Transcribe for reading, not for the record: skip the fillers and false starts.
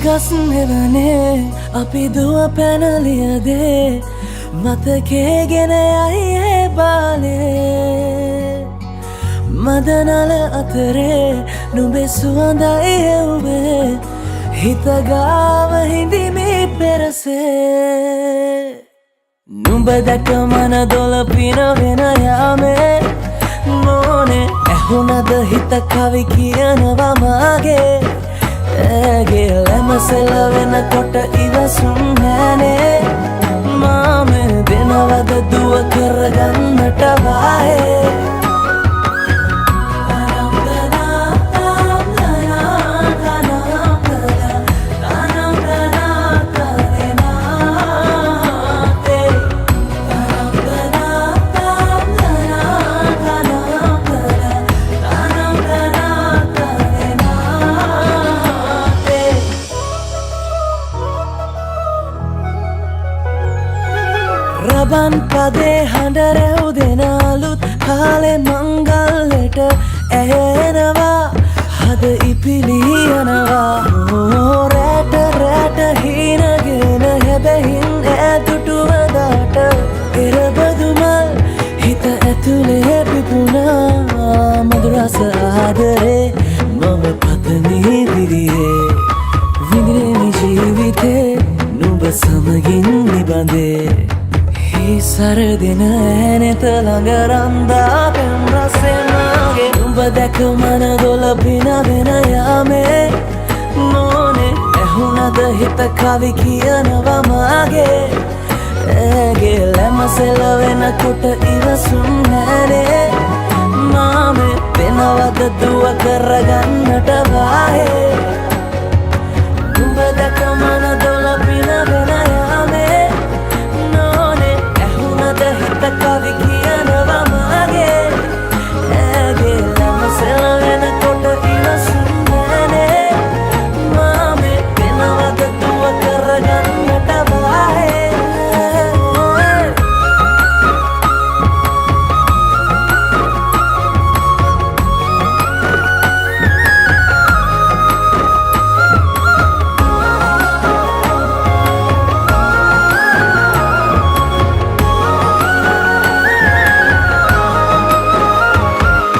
ගස් නෙවනේ අපි දුව පැනලියදේ මතකේ ගෙන යයි ඒ බාලේ මදනල අතරේ නුඹේ සුවඳයි එව්වේ හිතගාව හිඳිමි පෙරසේ නුඹ දැක මන දොළ පිනවෙන යාමේ මොනේ ඇහුණද හිත කවි කියනවා මාගේ ඇගේ ලැමසෙල වෙනකොට ඉවසුම් නෑනේ මාම දෙනවද දුව කරගන්නට වායේ රබන් පදේ හඬ රැව් දෙන අලුත් කාලේ මංගල්ලට ඇහෙනවා හද ඉපිලි යනවා රැට රැට හීනගෙන හැබැහින් ඈදුටුවදාට එරබදුමල් හිත ඇතුලේ පිපුණා මధుරස ආදරේ මම පතමි විරියේ විඳින ජීවිතේ නුඹ සමගින් නිබඳේ සරදින ඇනෙත ළඟ රන්දා පෙම් රසෙනාගේ නුඹ දැක මන දොළ පිනවෙන යාමේ මොනේ ඇහුණද හිත කවි කියනවා මාගේ ඇගේ ලැමසෙල වෙනකොට ඉවසුම් නෑනේ මාම වෙනවද දුව කරගන්නට